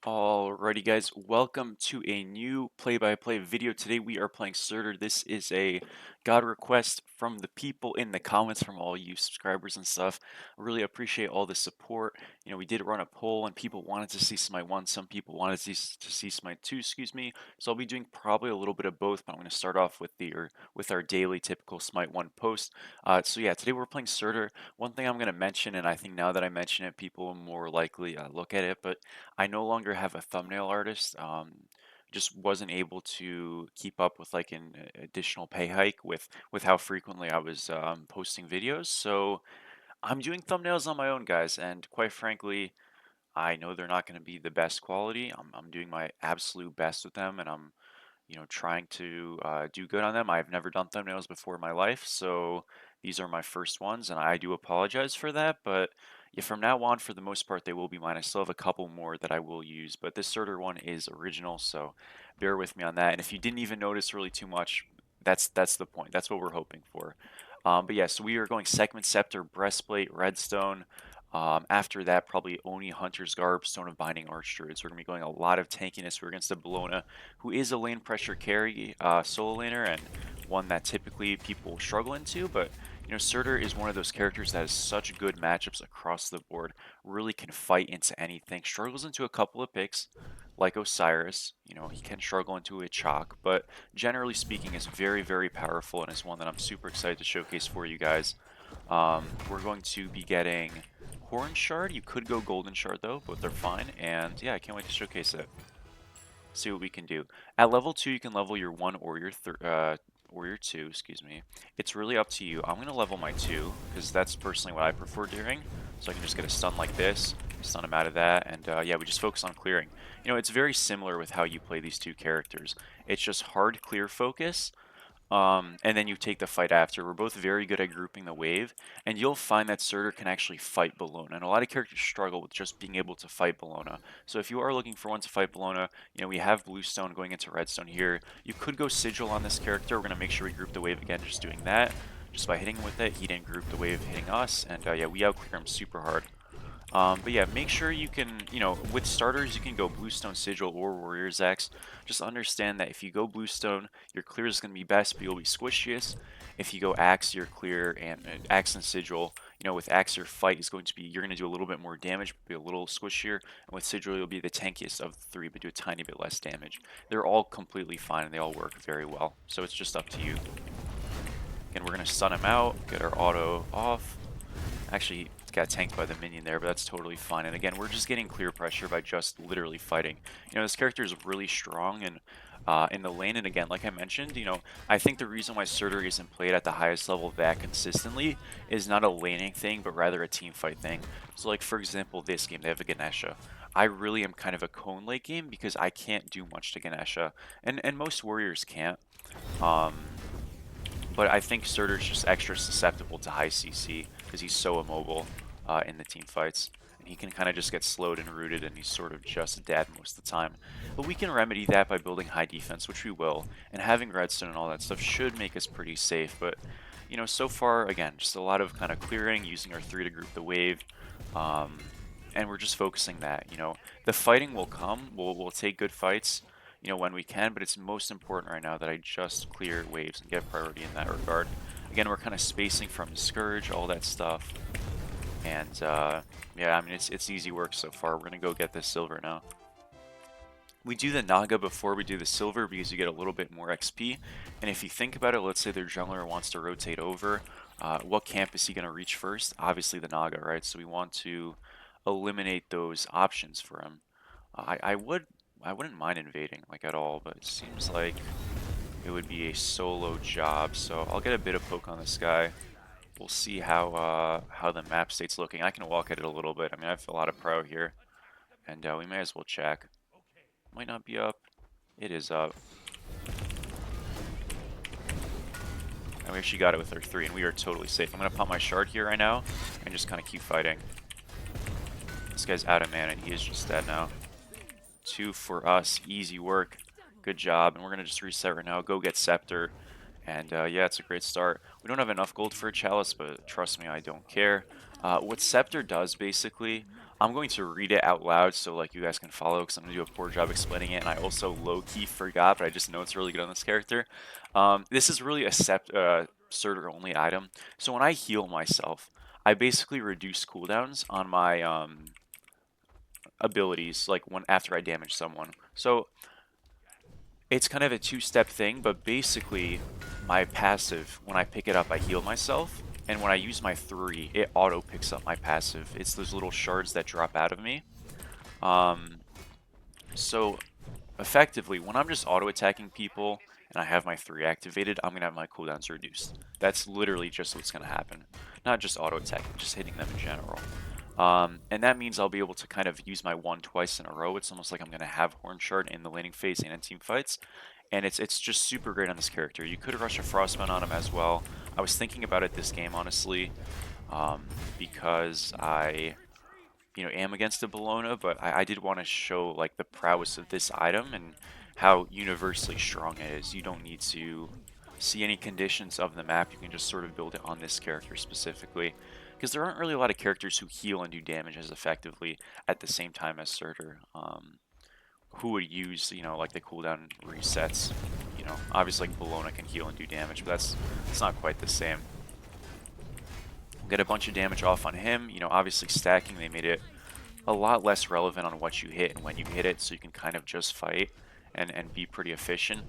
Alrighty guys, welcome to a new play-by-play video. Today we are playing Surtr. This is a God request from the people in the comments, from all you subscribers and stuff. I really appreciate all the support. We did run a poll and people wanted to see Smite 1, some people wanted to see Smite 2, excuse me. So I'll be doing probably a little bit of both, but I'm going to start off with our daily typical Smite 1 post. So yeah, today we're playing Surtr. One thing I'm going to mention, and I think now that I mention it, people will more likely look at it, but I no longer have a thumbnail artist. Just wasn't able to keep up with like an additional pay hike with how frequently I was posting videos. So I'm doing thumbnails on my own, guys, and quite frankly, I know they're not going to be the best quality. I'm doing my absolute best with them, and I'm trying to do good on them. I've never done thumbnails before in my life, so these are my first ones, and I do apologize for that. But yeah, from now on, for the most part, they will be mine. I still have a couple more that I will use, but this Surtr one is original, so bear with me on that. And if you didn't even notice really too much, that's the point. That's what we're hoping for. But yeah, so we are going Sekhmets, Scepter, Breastplate, Redstone. After that, probably Oni, Hunter's Garb, Stone of Binding, Arch Druids. We're going to be going a lot of tankiness. We're against the Bologna, who is a lane pressure carry solo laner, and one that typically people struggle into, but Surtr is one of those characters that has such good matchups across the board, really can fight into anything, struggles into a couple of picks, like Osiris. He can struggle into a chalk, but generally speaking is very, very powerful and is one that I'm super excited to showcase for you guys. We're going to be getting Horn Shard. You could go Golden Shard though, but they're fine, and yeah, I can't wait to showcase it. See what we can do. At level 2, you can level your 1 or your 2, excuse me. It's really up to you. I'm going to level my 2, because that's personally what I prefer doing. So I can just get a stun like this, stun him out of that, and yeah, we just focus on clearing. It's very similar with how you play these two characters. It's just hard clear focus, and then you take the fight after. We're both very good at grouping the wave, and you'll find that Surtr can actually fight Bologna. And a lot of characters struggle with just being able to fight Bologna. So if you are looking for one to fight Bologna, we have Bluestone going into Redstone here. You could go Sigil on this character. We're going to make sure we group the wave again, just doing that. Just by hitting him with it, he didn't group the wave hitting us, and yeah, we outclear him super hard. But yeah, make sure you can, with starters, you can go Bluestone, Sigil, or Warrior's Axe. Just understand that if you go Bluestone, your clear is going to be best, but you'll be squishiest. If you go Axe, you're clear, and Axe and Sigil, with Axe, your fight is going to be, you're going to do a little bit more damage, but be a little squishier. And with Sigil, you'll be the tankiest of the three, but do a tiny bit less damage. They're all completely fine, and they all work very well. So it's just up to you. Again, we're going to stun him out, get our auto off. Actually, got tanked by the minion there, but that's totally fine. And again, we're just getting clear pressure by just literally fighting. This character is really strong and in the lane. And again, like I mentioned, I think the reason why Surtr isn't played at the highest level that consistently is not a laning thing, but rather a team fight thing. So like, for example, this game, they have a Ganesha. I really am kind of a cone late game because I can't do much to Ganesha, and most warriors can't. But I think Surtr's just extra susceptible to high CC because he's so immobile in the team fights. And he can kind of just get slowed and rooted, and he's sort of just dead most of the time. But we can remedy that by building high defense, which we will. And having redstone and all that stuff should make us pretty safe. But, so far, again, just a lot of kind of clearing, using our 3 to group the wave. And we're just focusing that, The fighting will come. We'll take good fights, when we can, but it's most important right now that I just clear waves and get priority in that regard. Again, we're kind of spacing from the Scourge, all that stuff. And, yeah, I mean, it's easy work so far. We're going to go get this silver now. We do the Naga before we do the silver because you get a little bit more XP. And if you think about it, let's say their jungler wants to rotate over. What camp is he going to reach first? Obviously the Naga, right? So we want to eliminate those options for him. I wouldn't mind invading, like, at all, but it seems like it would be a solo job, so I'll get a bit of poke on this guy. We'll see how the map state's looking. I can walk at it a little bit. I mean, I have a lot of pro here, and we may as well check. Might not be up. It is up. And we actually got it with our 3, and we are totally safe. I'm going to pop my shard here right now and just kind of keep fighting. This guy's out of mana, and he is just dead now. 2 for us. Easy work. Good job. And we're going to just reset right now. Go get Scepter. And yeah, it's a great start. We don't have enough gold for a Chalice, but trust me, I don't care. What Scepter does, basically, I'm going to read it out loud so like you guys can follow because I'm gonna do a poor job explaining it, and I also low-key forgot, but I just know it's really good on this character. This is really a Surtr only item. So when I heal myself, I basically reduce cooldowns on my abilities like when after I damage someone. So it's kind of a two-step thing, but basically my passive, when I pick it up, I heal myself. And when I use my 3, it auto picks up my passive. It's those little shards that drop out of me. Um, so effectively, when I'm just auto attacking people and I have my 3 activated, I'm gonna have my cooldowns reduced. That's literally just what's gonna happen. Not just auto attacking, just hitting them in general. And that means I'll be able to kind of use my 1 twice in a row. It's almost like I'm gonna have Horn Shard in the laning phase and in team fights. And it's just super great on this character. You could rush a Frostbound on him as well. I was thinking about it this game, honestly, because I am against a Bologna, but I did want to show like the prowess of this item and how universally strong it is. You don't need to see any conditions of the map. You can just sort of build it on this character specifically, because there aren't really a lot of characters who heal and do damage as effectively at the same time as Surtr. Who would use like the cooldown resets. Obviously like Bologna can heal and do damage, but it's not quite the same. Get a bunch of damage off on him. Obviously stacking, they made it a lot less relevant on what you hit and when you hit it, so you can kind of just fight and be pretty efficient.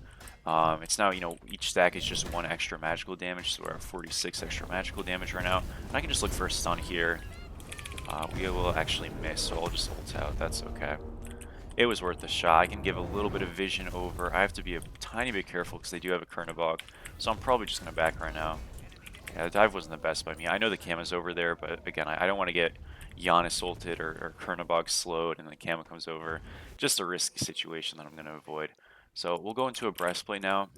It's now, each stack is just 1 extra magical damage, so we're at 46 extra magical damage right now. And I can just look for a stun here. We will actually miss, so I'll just ult out. That's okay. It was worth a shot. I can give a little bit of vision over. I have to be a tiny bit careful because they do have a Kernabog, so I'm probably just going to back right now. Yeah, the dive wasn't the best by me. I know the Kama's over there, but again, I don't want to get Giannis ulted or Kernabog slowed and the Kama comes over. Just a risky situation that I'm going to avoid. So we'll go into a breastplate now.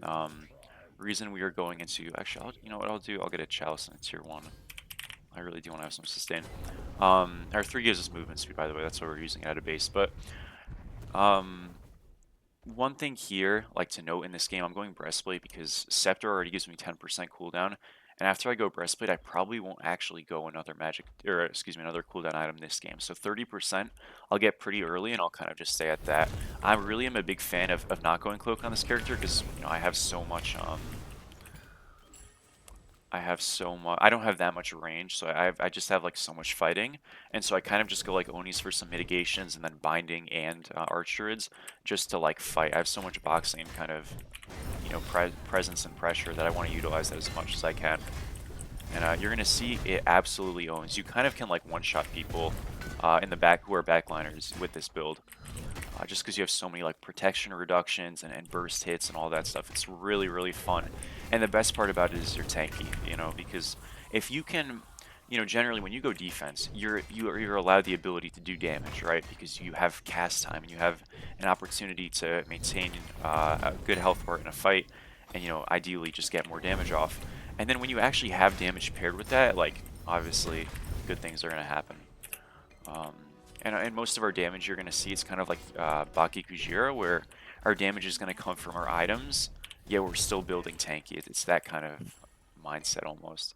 Reason we are going into... Actually, you know what I'll do? I'll get a Chalice in tier 1. I really do want to have some sustain. Our 3 gives us movement speed, by the way. That's what we're using it at a base. But one thing here, like to note in this game, I'm going breastplate because Scepter already gives me 10% cooldown. And after I go breastplate, I probably won't actually go another another cooldown item this game. So 30% I'll get pretty early, and I'll kind of just stay at that. I really am a big fan of not going cloak on this character because I have so much I don't have that much range, so I just have like so much fighting, and so I kind of just go like Onis for some mitigations and then binding and Archerids just to like fight. I have so much boxing and kind of presence and pressure that I want to utilize that as much as I can. And you're gonna see it absolutely owns. You kind of can like one-shot people in the back who are backliners with this build. Just because you have so many like protection reductions and burst hits and all that stuff. It's really, really fun. And the best part about it is you're tanky, because if you can, generally when you go defense, you're allowed the ability to do damage, right? Because you have cast time and you have an opportunity to maintain a good health bar in a fight and, ideally just get more damage off. And then when you actually have damage paired with that, like, obviously, good things are going to happen. And most of our damage you're going to see is kind of like Baki Kujira, where our damage is going to come from our items, yet we're still building tanky. It's that kind of mindset almost.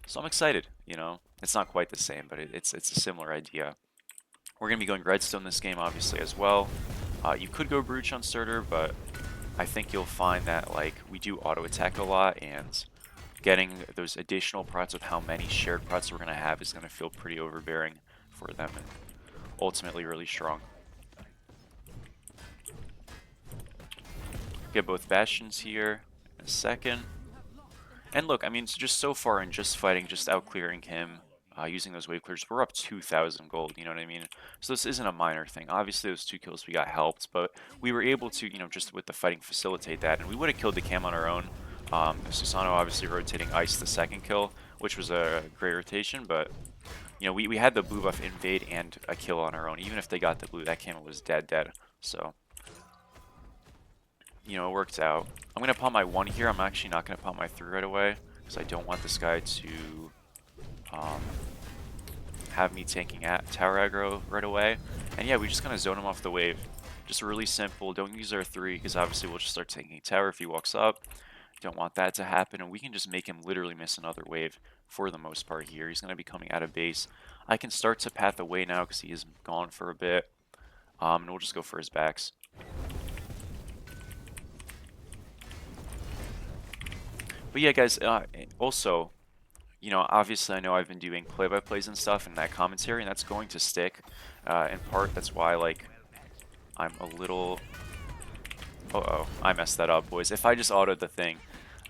So I'm excited, It's not quite the same, but it's a similar idea. We're going to be going Redstone this game, obviously, as well. You could go Brooch on Surtr, but I think you'll find that like we do auto-attack a lot, and getting those additional prots with how many shared prots we're going to have is going to feel pretty overbearing for them. And ultimately really strong. Get both Bastions here in a second. And look, I mean, just so far in just fighting, just out clearing him, using those wave clears, we're up 2,000 gold, you know what I mean? So this isn't a minor thing. Obviously, those 2 kills we got helped, but we were able to, just with the fighting facilitate that, and we would have killed the Cam on our own. Susano obviously rotating Ice the 2nd kill, which was a great rotation, but we had the blue buff invade and a kill on our own. Even if they got the blue, that Camo was dead. So, it worked out. I'm going to pop my 1 here. I'm actually not going to pop my 3 right away because I don't want this guy to have me taking at tower aggro right away. And yeah, we just kind of zone him off the wave. Just really simple. Don't use our 3 because obviously we'll just start taking tower if he walks up. Don't want that to happen, and we can just make him literally miss another wave for the most part here. He's going to be coming out of base. I can start to path away now because he is gone for a bit. And we'll just go for his backs. But yeah, guys, also, you know, obviously I know I've been doing play-by-plays and stuff and that commentary, and that's going to stick. In part, that's why, like, I'm a little... Uh-oh, I messed that up, boys. If I just autoed the thing,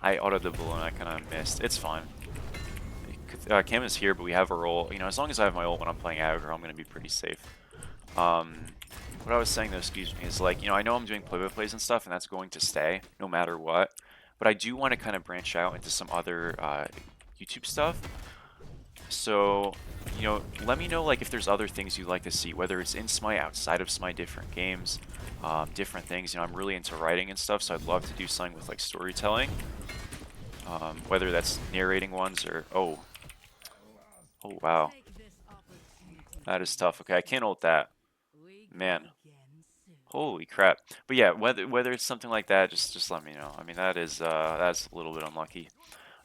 I autoed the balloon, I kind of missed. It's fine. Cam is here, but we have a roll. You know, as long as I have my ult when I'm playing aggro, I'm going to be pretty safe. What I was saying, though, excuse me, is like, you know, I know I'm doing play-by-plays and stuff, and that's going to stay no matter what. But I do want to kind of branch out into some other YouTube stuff. So, you know, let me know, like, if there's other things you'd like to see, whether it's in Smite, outside of Smite, different games, different things. You know, I'm really into writing and stuff, so I'd love to do something with, like, storytelling. Whether that's narrating ones or... Oh, wow. That is tough. Okay, I can't ult that. Man. Holy crap. But yeah, whether it's something like that, just let me know. I mean, that's a little bit unlucky.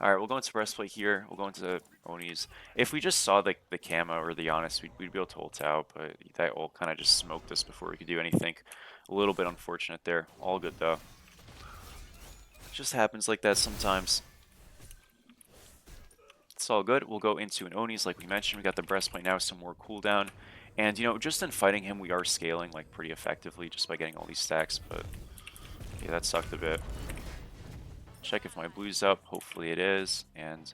All right, we'll go into breastplate here. We'll go into Oni's. If we just saw the Kama or the Giannis, we'd be able to ult out, but that ult kind of just smoked us before we could do anything. A little bit unfortunate there. All good, though. It just happens like that sometimes. It's all good. We'll go into an Oni's like we mentioned. We got the breastplate now, some more cooldown. And, you know, just in fighting him, we are scaling, like, pretty effectively just by getting all these stacks, but yeah, that sucked a bit. Check if my blue's up. Hopefully it is. And,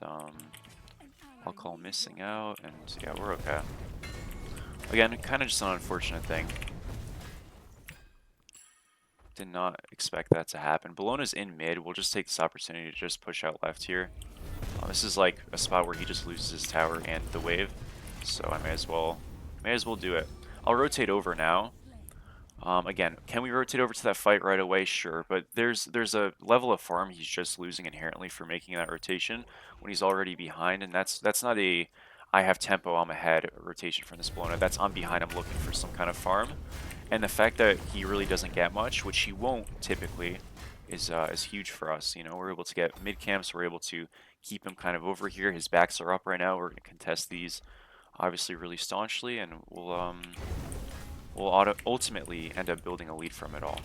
I'll call missing out, and yeah, we're okay. Again, kind of just an unfortunate thing. Did not expect that to happen. Bologna's in mid. We'll just take this opportunity to just push out left here. This is like a spot where he just loses his tower and the wave, so I may as well do it. I'll rotate over now. Again, can we rotate over to that fight right away? Sure, but there's a level of farm he's just losing inherently for making that rotation when he's already behind, and that's not a I have tempo, I'm ahead rotation from this Bologna. That's I'm behind, I'm looking for some kind of farm. And the fact that he really doesn't get much, which he won't typically, is huge for us. You know, we're able to get mid camps, we're able to keep him kind of over here. His backs are up right now. We're going to contest these obviously really staunchly, and we'll ultimately end up building a lead from it all.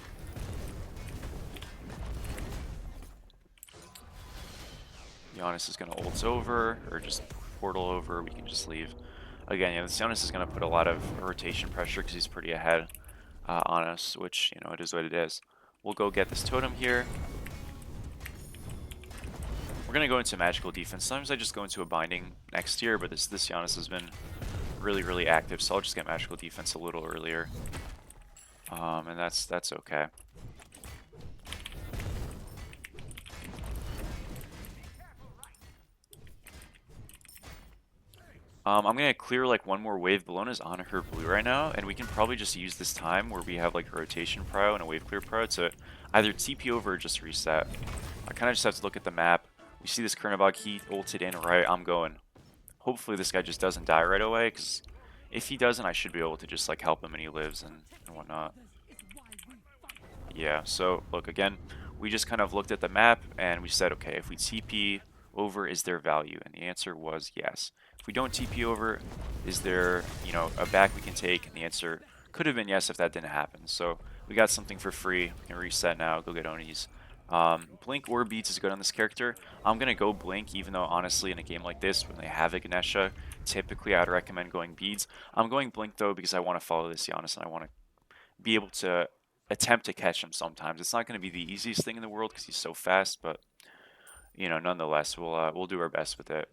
Giannis is going to ult over, or just portal over. We can just leave. Again, yeah, Giannis is going to put a lot of rotation pressure because he's pretty ahead on us, which, you know, it is what it is. We'll go get this totem here. We're going to go into magical defense. Sometimes I just go into a binding next year, but this Giannis has been really, really active, so I'll just get magical defense a little earlier. And that's okay. I'm going to clear like one more wave. Bologna's on her blue right now, and we can probably just use this time where we have like a rotation prio and a wave clear prio to either TP over or just reset. I kind of just have to look at the map. We see this Kernabog, he ulted in right, I'm going. Hopefully this guy just doesn't die right away, because if he doesn't, I should be able to just like help him and he lives and whatnot. Yeah, so look, again, we just kind of looked at the map and we said, okay, if we TP over, is there value? And the answer was yes. If we don't TP over, is there, you know, a back we can take? And the answer could have been yes if that didn't happen. So we got something for free. We can reset now, go get Oni's. Blink or Beats is good on this character. I'm going to go Blink, even though honestly in a game like this, when they have a Ganesha, typically I'd recommend going Beads. I'm going Blink though because I want to follow this Giannis and I want to be able to attempt to catch him sometimes. It's not going to be the easiest thing in the world because he's so fast, but you know, nonetheless, we'll do our best with it.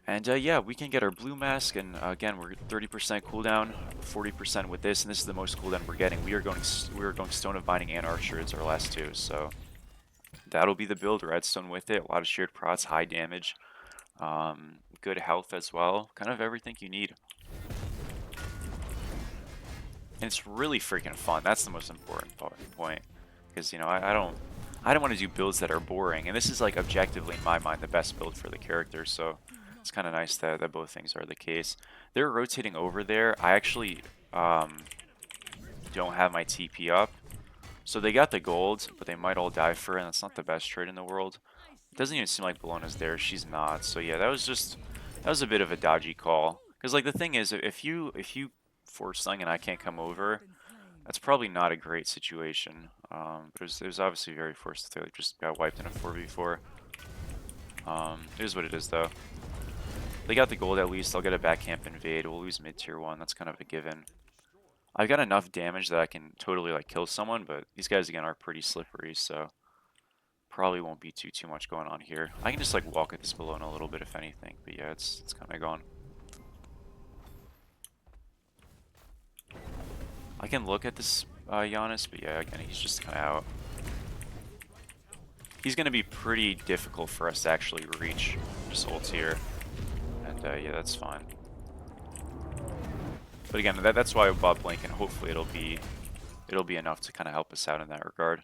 And yeah, we can get our blue mask, and again, we're 30% cooldown, 40% with this, and this is the most cooldown we're getting. We are going Stone of Binding and Archer. It's our last two, so that'll be the build. Redstone with it, a lot of shared prots, high damage, good health as well, kind of everything you need. And it's really freaking fun. That's the most important point, because you know I don't want to do builds that are boring, and this is like objectively in my mind the best build for the character. So it's kind of nice that both things are the case. They're rotating over there. I actually don't have my TP up, So they got the gold, but they might all die for it, and that's not the best trade in the world. It doesn't even seem like Bologna's there. She's not. So yeah, that was a bit of a dodgy call. Because like the thing is, if you force something and I can't come over, that's probably not a great situation. But it was obviously very forced. They just got wiped in a 4v4. It is what it is though. They got the gold at least. I'll get a back camp invade. We'll lose mid tier 1. That's kind of a given. I've got enough damage that I can totally like kill someone, but these guys again are pretty slippery, so probably won't be too much going on here. I can just like walk at this Bologna a little bit if anything, but yeah, it's kind of gone. I can look at this Giannis, but yeah, again, he's just kind of out. He's going to be pretty difficult for us to actually reach. Just ults here, and yeah, that's fine. But again, that's why I bought Blink, and hopefully it'll be enough to kind of help us out in that regard.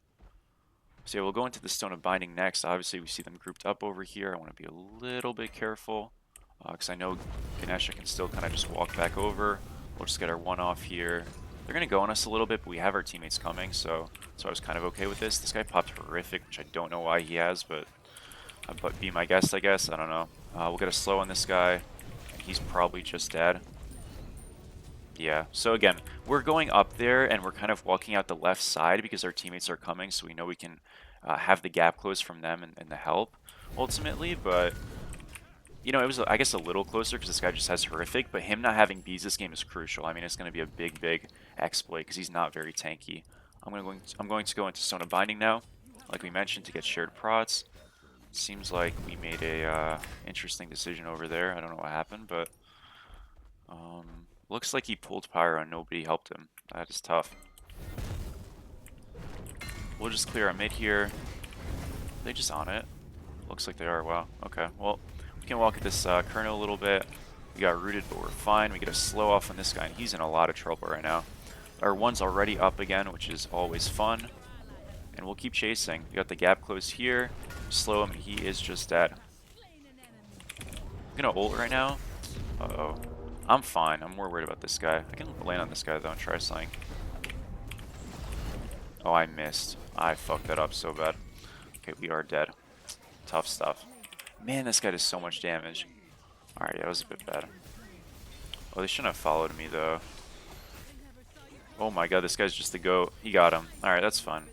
So yeah, we'll go into the Stone of Binding next. Obviously, we see them grouped up over here. I want to be a little bit careful, because I know Ganesha can still kind of just walk back over. We'll just get our one off here. They're going to go on us a little bit, but we have our teammates coming, so I was kind of okay with this. This guy popped Horrific, which I don't know why he has, but be my guest, I guess. I don't know. We'll get a slow on this guy. He's probably just dead. Yeah, so again, we're going up there and we're kind of walking out the left side because our teammates are coming, so we know we can have the gap closed from them and the help, ultimately, but, you know, it was, I guess, a little closer because this guy just has Horrific, but him not having bees this game is crucial. I mean, it's going to be a big exploit because he's not very tanky. I'm going to go into Stone of Binding now, like we mentioned, to get shared prots. Seems like we made a interesting decision over there. I don't know what happened, but looks like he pulled Pyro and nobody helped him. That is tough. We'll just clear our mid here. Are they just on it? Looks like they are. Wow. Okay. Well, we can walk at this Kerno a little bit. We got rooted, but we're fine. We get a slow off on this guy, and he's in a lot of trouble right now. Our one's already up again, which is always fun. And we'll keep chasing. We got the gap closed here. Slow him, and he is just dead. I'm gonna ult right now. Uh-oh. I'm fine. I'm more worried about this guy. I can land on this guy, though, and try something. Oh, I missed. I fucked that up so bad. Okay, we are dead. Tough stuff. Man, this guy does so much damage. Alright, yeah, that was a bit bad. Oh, they shouldn't have followed me, though. Oh my god, this guy's just the GOAT. He got him. Alright, that's fine.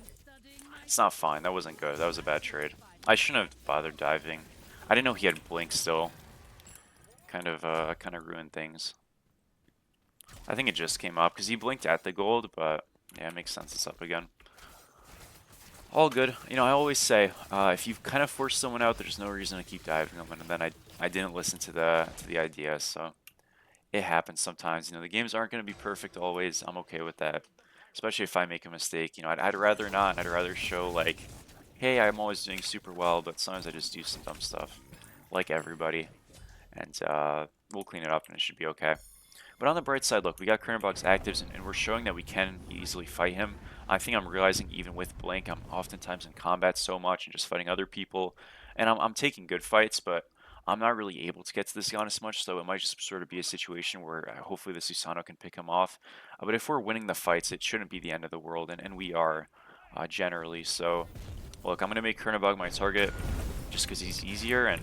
It's not fine. That wasn't good. That was a bad trade. I shouldn't have bothered diving. I didn't know he had Blink still. Kind of ruined things. I think it just came up because he blinked at the gold, but yeah, it makes sense it's up again. All good. You know, I always say, if you kind of force someone out, there's no reason to keep diving them, and then I didn't listen to the idea, so it happens sometimes. You know, the games aren't going to be perfect always. I'm okay with that, especially if I make a mistake. You know, I'd rather not. I'd rather show like, hey, I'm always doing super well, but sometimes I just do some dumb stuff, like everybody, and we'll clean it up and it should be okay. But on the bright side, look, we got current box actives, and we're showing that we can easily fight him. I think I'm realizing even with Blink, I'm oftentimes in combat so much and just fighting other people, and I'm taking good fights, but I'm not really able to get to this Giannis much, so it might just sort of be a situation where hopefully the Susano can pick him off. But if we're winning the fights, it shouldn't be the end of the world, and we are, generally. So, look, I'm going to make Kernabog my target just because he's easier, and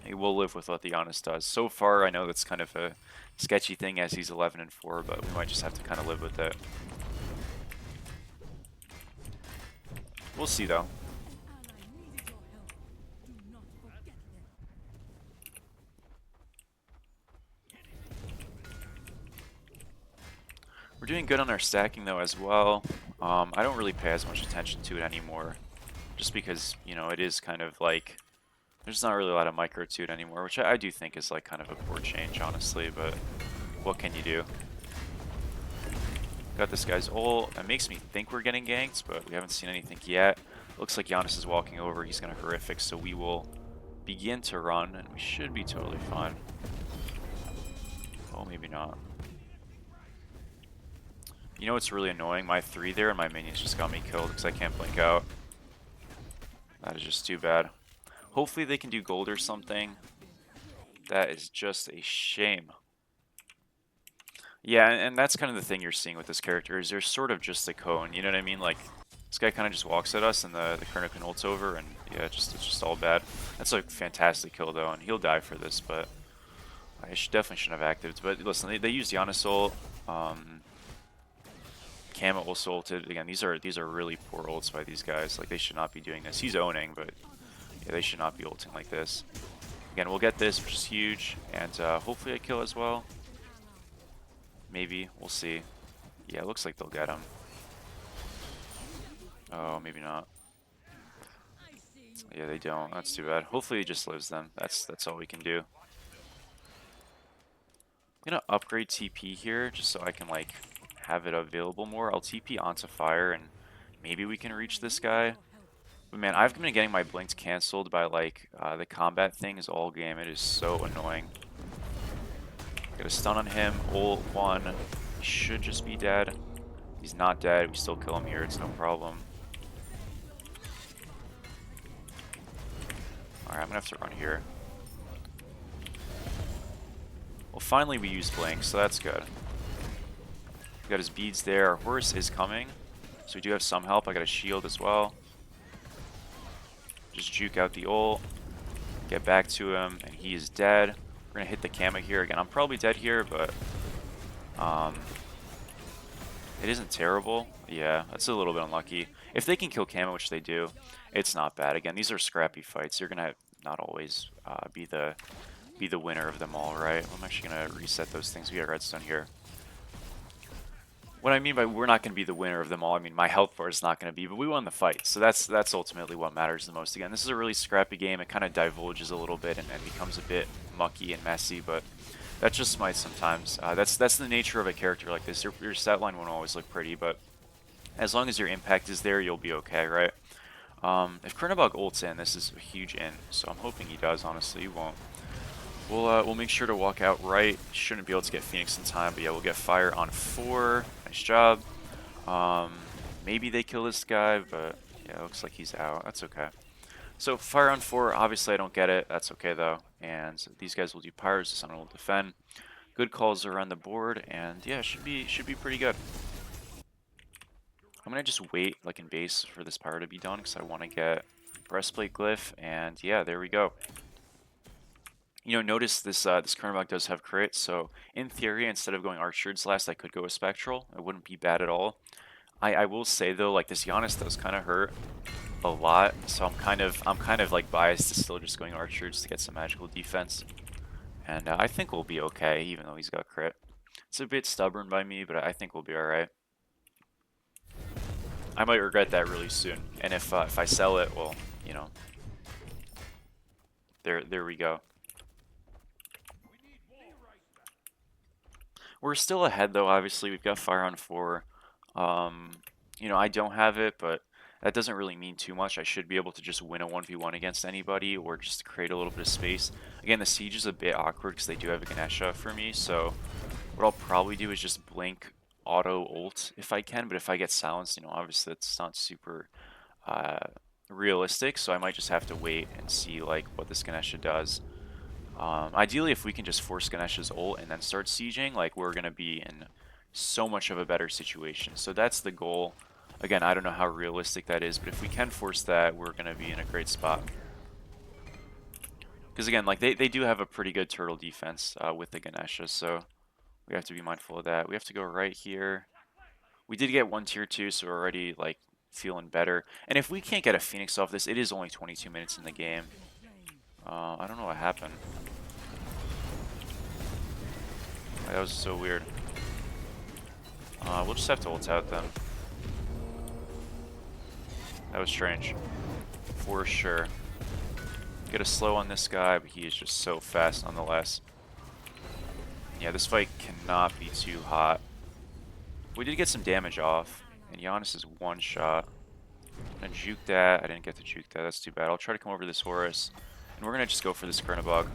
he will live with what the Giannis does. So far, I know that's kind of a sketchy thing as he's 11 and 4, but we might just have to kind of live with it. We'll see though. We're doing good on our stacking though as well. I don't really pay as much attention to it anymore, just because, you know, it is kind of like, there's not really a lot of micro to it anymore, which I do think is like kind of a poor change, honestly, but what can you do? Got this guy's ult. That makes me think we're getting ganked, but we haven't seen anything yet. Looks like Giannis is walking over. He's going to Horrific, so we will begin to run, and we should be totally fine. Oh, maybe not. You know what's really annoying? My 3 there and my minions just got me killed because I can't blink out. That is just too bad. Hopefully they can do gold or something. That is just a shame. Yeah, and that's kind of the thing you're seeing with this character is there's sort of just a cone. You know what I mean? Like this guy kind of just walks at us, and the Kurnokan ults over, and yeah, it's just all bad. That's a fantastic kill though, and he'll die for this, but I definitely shouldn't have acted. But listen, they used Giannis ult. Kama also ulted. Again, these are really poor ults by these guys. Like they should not be doing this. He's owning, but yeah, they should not be ulting like this. Again, we'll get this, which is huge, and hopefully I kill as well. Maybe. We'll see. Yeah, it looks like they'll get him. Oh, maybe not. Yeah, they don't. That's too bad. Hopefully he just lives them. That's all we can do. I'm gonna upgrade TP here just so I can like have it available more. I'll TP onto fire and maybe we can reach this guy. But man, I've been getting my blinks canceled by like the combat things all game. It is so annoying. Get a stun on him. Ult 1. He should just be dead. He's not dead. We still kill him here. It's no problem. Alright, I'm gonna have to run here. Well, finally we use blink, so that's good. We got his beads there. Our horse is coming, so we do have some help. I got a shield as well. Just juke out the ult. Get back to him, and he is dead. We're gonna hit the Kama here again. I'm probably dead here, but it isn't terrible. Yeah, that's a little bit unlucky. If they can kill Kama, which they do, it's not bad. Again, these are scrappy fights. You're gonna not always be the winner of them all, right? I'm actually gonna reset those things. We got redstone here. What I mean by we're not going to be the winner of them all, I mean my health bar is not going to be, but we won the fight, so that's ultimately what matters the most. Again, this is a really scrappy game. It kind of divulges a little bit and becomes a bit mucky and messy, but that just might sometimes. That's the nature of a character like this. Your stat line won't always look pretty, but as long as your impact is there, you'll be okay, right? If Chronobog ults in, this is a huge in, so I'm hoping he does. Honestly, he won't. We'll make sure to walk out right. Shouldn't be able to get Phoenix in time, but yeah, we'll get fire on 4. Nice job. Maybe they kill this guy, but yeah, it looks like he's out. That's okay. So fire on 4, obviously I don't get it. That's okay though. And these guys will do pyres, the sun will defend. Good calls around the board, and yeah, should be pretty good. I'm gonna just wait like in base for this pyre to be done because I want to get breastplate glyph, and yeah, there we go. You know, notice this this Chronobog does have crit, so in theory, instead of going Archers last, I could go with Spectral. It wouldn't be bad at all. I will say though, like this Giannis does kind of hurt a lot, so I'm kind of like biased to still just going Archers to get some magical defense, and I think we'll be okay, even though he's got crit. It's a bit stubborn by me, but I think we'll be all right. I might regret that really soon, and if I sell it, well, you know, there we go. We're still ahead though, obviously. We've got fire on 4. You know, I don't have it, but that doesn't really mean too much. I should be able to just win a 1v1 against anybody or just create a little bit of space. Again, the siege is a bit awkward because they do have a Ganesha for me, so what I'll probably do is just blink auto ult if I can, but if I get silenced, you know, obviously that's not super uh, realistic, so I might just have to wait and see like what this Ganesha does. Ideally, if we can just force Ganesha's ult and then start sieging, like we're going to be in so much of a better situation. So that's the goal. Again, I don't know how realistic that is, but if we can force that, we're going to be in a great spot. Because again, like they do have a pretty good turtle defense with the Ganesha, so we have to be mindful of that. We have to go right here. We did get 1 tier 2, so we're already like feeling better. And if we can't get a Phoenix off this, it is only 22 minutes in the game. I don't know what happened. That was so weird. We'll just have to ult out then. That was strange. For sure. Get a slow on this guy, but he is just so fast nonetheless. Yeah, this fight cannot be too hot. We did get some damage off, and Giannis is 1 shot. I'm gonna juke that. I didn't get to juke that. That's too bad. I'll try to come over this Horus, and we're gonna just go for this Chronobog.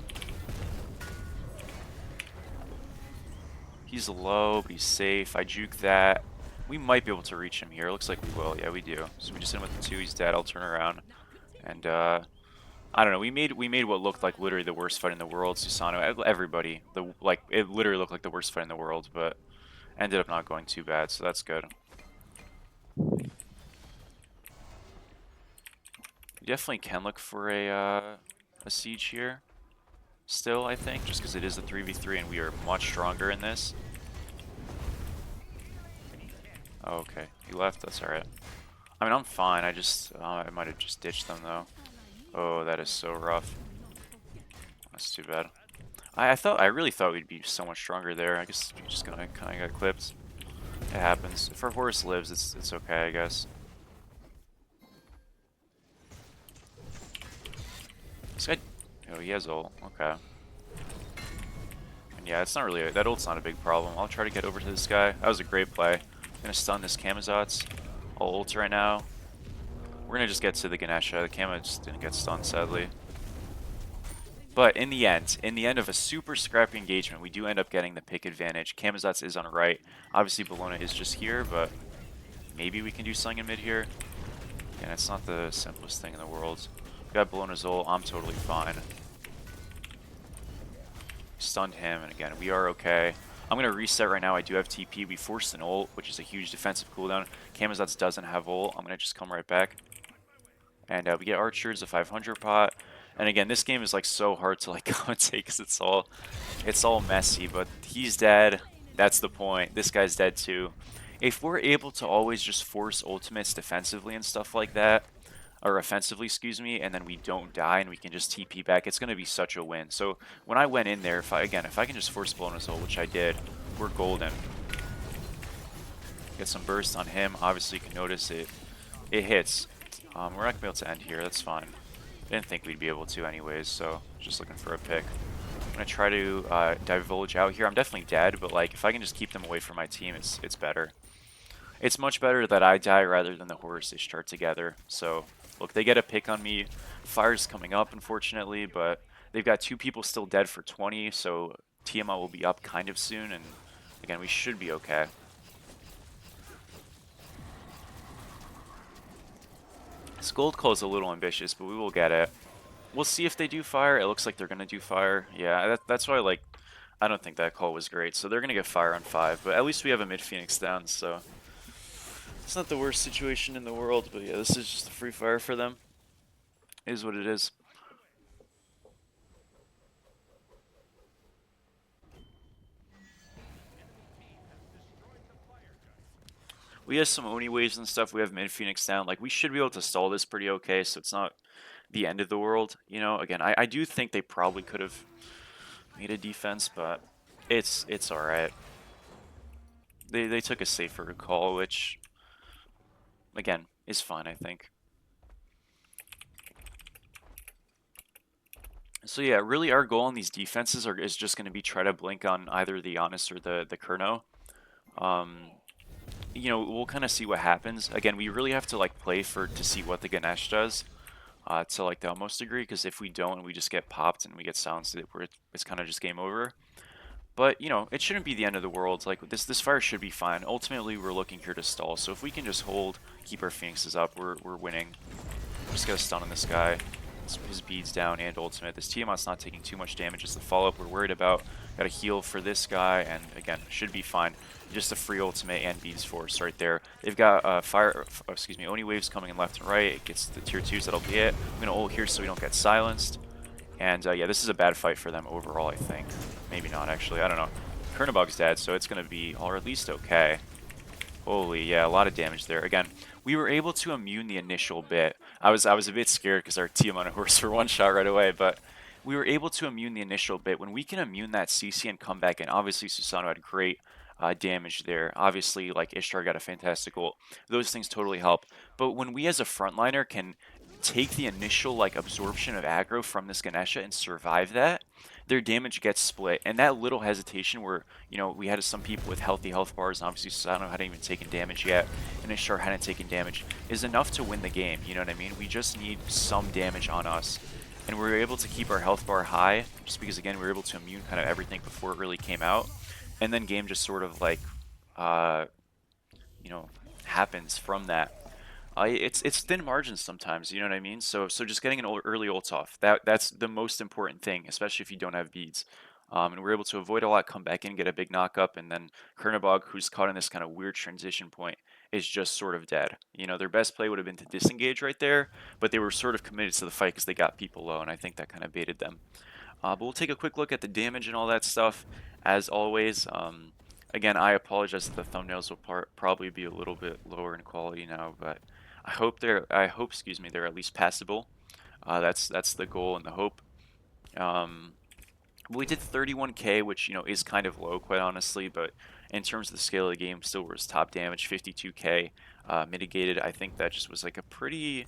He's low, but he's safe. I juke that. We might be able to reach him here. Looks like we will. Yeah, we do. So we just hit him with the 2. He's dead. I'll turn around. And, I don't know. We made what looked like literally the worst fight in the world. Susano, everybody. It literally looked like the worst fight in the world. But Ended up not going too bad, so that's good. You definitely can look for a siege here. Still, I think, just because it is a 3v3 and we are much stronger in this. Oh, okay, he left. That's all right. I mean, I'm fine. I might have just ditched them though. Oh, that is so rough. That's too bad. I really thought we'd be so much stronger there. I guess we just gonna kind of got clipped. It happens. If our horse lives, it's okay, I guess. This guy, oh, he has ult. Okay. And yeah, it's not really that ult's not a big problem. I'll try to get over to this guy. That was a great play. I'm gonna stun this Camazotz. I'll ult right now. We're gonna just get to the Ganesha. The Kama just didn't get stunned, sadly. But in the end of a super scrappy engagement, we do end up getting the pick advantage. Camazotz is on right. Obviously, Bellona is just here, but maybe we can do something in mid here. And it's not the simplest thing in the world. We got Bellona's ult. I'm totally fine. Stunned him, and again, we are okay. I'm going to reset right now. I do have TP. We forced an ult, which is a huge defensive cooldown. Camazotz doesn't have ult. I'm going to just come right back. And we get archers, a 500 pot. And again, this game is like so hard to like commentate because it's all messy. But he's dead. That's the point. This guy's dead too. If we're able to always just force ultimates defensively and stuff like that, or offensively, excuse me, and then we don't die and we can just TP back, it's going to be such a win. So when I went in there, if I can just force Bellona's ult, which I did, we're golden. Get some burst on him. Obviously, you can notice it hits. We're not going to be able to end here. That's fine. I didn't think we'd be able to anyways, so just looking for a pick. I'm going to try to divulge out here. I'm definitely dead, but like if I can just keep them away from my team, it's better. It's much better that I die rather than the horse they start together. So, look, they get a pick on me. Fire's coming up, unfortunately, but they've got 2 people still dead for 20, so TMO will be up kind of soon, and again, we should be okay. This gold call is a little ambitious, but we will get it. We'll see if they do fire. It looks like they're going to do fire. Yeah, that's why I don't think that call was great. So they're going to get fire on 5, but at least we have a mid Phoenix down, so it's not the worst situation in the world, but yeah, this is just a free fire for them. It is what it is. We have some Oni waves and stuff. We have mid Phoenix down. Like, we should be able to stall this pretty okay, so it's not the end of the world. You know, again, I do think they probably could have made a defense, but it's alright. They took a safer call, which, again, is fine, I think. So yeah, really our goal on these defenses is just going to be try to blink on either the Honest or the Kurno. You know, we'll kind of see what happens. Again, we really have to like play to see what the Ganesh does to like the utmost degree, because if we don't, we just get popped and we get silenced, it's kind of just game over. But, you know, it shouldn't be the end of the world. Like, this fire should be fine. Ultimately, we're looking here to stall. So if we can just hold, keep our Phoenixes up, we're winning. Just got a stun on this guy. His beads down and ultimate. This Tiamat's not taking too much damage. It's the follow-up we're worried about. Got a heal for this guy, and again, should be fine. Just a free ultimate and beads force right there. They've got Oni waves coming in left and right. It gets the tier 2s, that'll be it. I'm going to ult here so we don't get silenced. And yeah, this is a bad fight for them overall, I think. Maybe not, actually. I don't know. Kernabog's dead, so it's going to be, or at least okay. Holy, yeah, a lot of damage there. Again, we were able to immune the initial bit. I was a bit scared because our Tiamat horse for one shot right away, but we were able to immune the initial bit. When we can immune that CC and come back in, obviously Susano had great damage there. Obviously, like Ishtar got a fantastic ult. Those things totally help. But when we as a frontliner can take the initial like absorption of aggro from this Ganesha and survive that, their damage gets split. And that little hesitation where, you know, we had some people with healthy health bars, and obviously Susano hadn't even taken damage yet, and Ishtar hadn't taken damage, is enough to win the game, you know what I mean? We just need some damage on us. And we were able to keep our health bar high, just because, again, we were able to immune kind of everything before it really came out. And then game just sort of like, you know, happens from that. It's thin margins sometimes, you know what I mean? So just getting an early ult off, that's the most important thing, especially if you don't have beads. And we were able to avoid a lot, come back in, get a big knock up, and then Kernabog, who's caught in this kind of weird transition point, is just sort of dead. You know, their best play would have been to disengage right there, but they were sort of committed to the fight because they got people low, and I think that kind of baited them. But we'll take a quick look at the damage and all that stuff. As always, again, I apologize that the thumbnails will probably be a little bit lower in quality now, but excuse me, they're at least passable. That's the goal and the hope. Um, we did 31k, which is kind of low, quite honestly. But in terms of the scale of the game, still was top damage. 52k mitigated. I think that just was like a pretty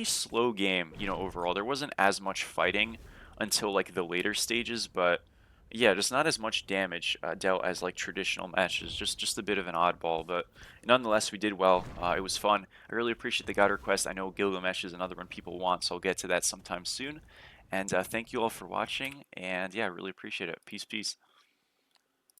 slow game. Overall, there wasn't as much fighting until like the later stages, but yeah, just not as much damage dealt as like traditional matches. Just a bit of an oddball, but nonetheless, we did well. It was fun. I really appreciate the God request. I know Gilgamesh is another one people want, so I'll get to that sometime soon. And thank you all for watching. And yeah, I really appreciate it. Peace, peace.